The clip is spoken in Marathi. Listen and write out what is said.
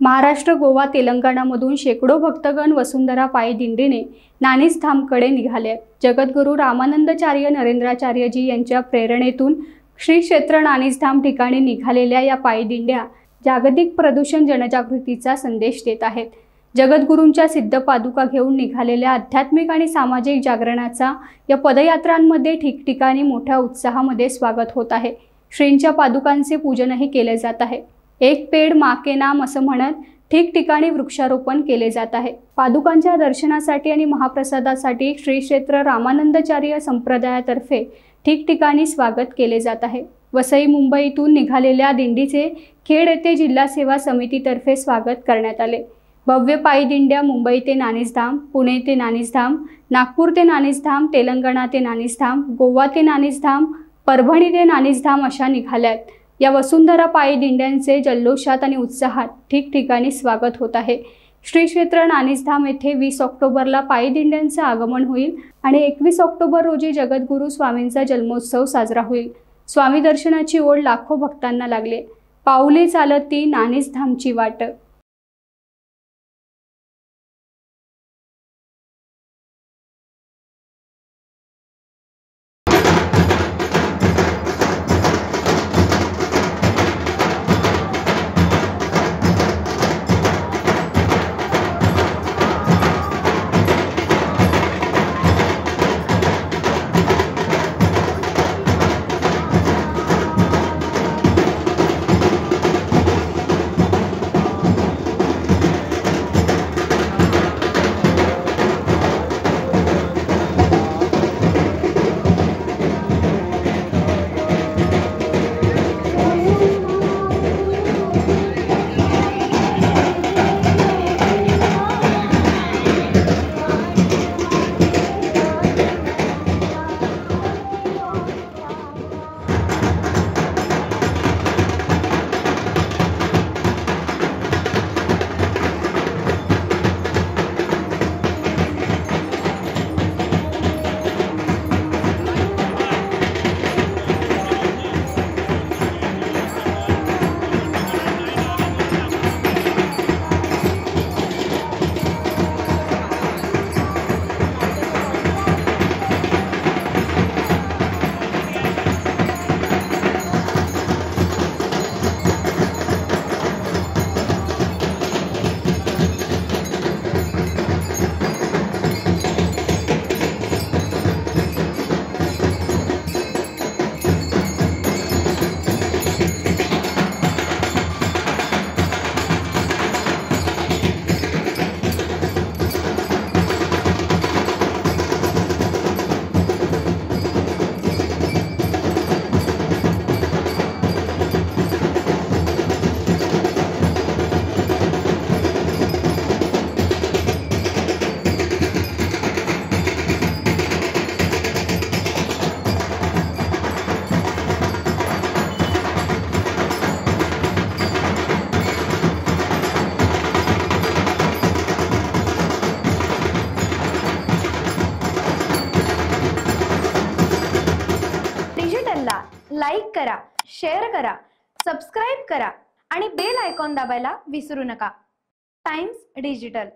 महाराष्ट्र, गोवा, तेलंगणामधून शेकडो भक्तगण वसुंधरा पायी दिंडीने नानीज धामकडे निघाले. जगद्गुरू रामानंदाचार्य नरेंद्राचार्यजी यांच्या प्रेरणेतून श्री क्षेत्र नानीज धाम ठिकाणी निघालेल्या या पायी दिंड्या जागतिक प्रदूषण जनजागृतीचा संदेश देत आहेत. जगद्गुरूंच्या सिद्ध पादुका घेऊन निघालेल्या आध्यात्मिक आणि सामाजिक जागरणाचा या पदयात्रांमध्ये ठिकठिकाणी मोठ्या उत्साहामध्ये स्वागत होत आहे. श्रींच्या पादुकांचे पूजनही केले जात आहे. एक पेड माँ के नाम असं म्हणत ठिकठिकाणी वृक्षारोपण केले जात आहे. पादुकांच्या दर्शनासाठी आणि महाप्रसादासाठी श्री क्षेत्र रामानंदाचार्य संप्रदायातर्फे ठिकठिकाणी स्वागत केले जात आहे. वसई मुंबईतून निघालेल्या दिंडीचे खेड येथे जिल्हा सेवा समितीतर्फे स्वागत करण्यात आले. भव्य पायी दिंड्या मुंबई ते नानीज धाम, पुणे ते नानीज धाम, नागपूर ते नानीज धाम, तेलंगणा ते नानीज धाम, गोवा ते नानीज धाम, परभणी ते नानीज धाम अशा निघाल्यात. या वसुंधरा पायी दिंड्यांचे जल्लोषात आणि उत्साहात ठिकठिकाणी स्वागत होत आहे. श्री क्षेत्र नानीज धाम येथे 20 ऑक्टोबरला पायी दिंड्यांचे आगमन होईल आणि 21 ऑक्टोबर रोजी जगद्गुरू स्वामींचा जन्मोत्सव साजरा होईल. स्वामी दर्शनाची ओढ लाखो भक्तांना लागले. पाऊले चालती नानीज धामची वाट. लाईक करा, शेअर करा, सबस्क्राईब करा आणि बेल आयकॉन दाबायला विसरू नका. Times digital.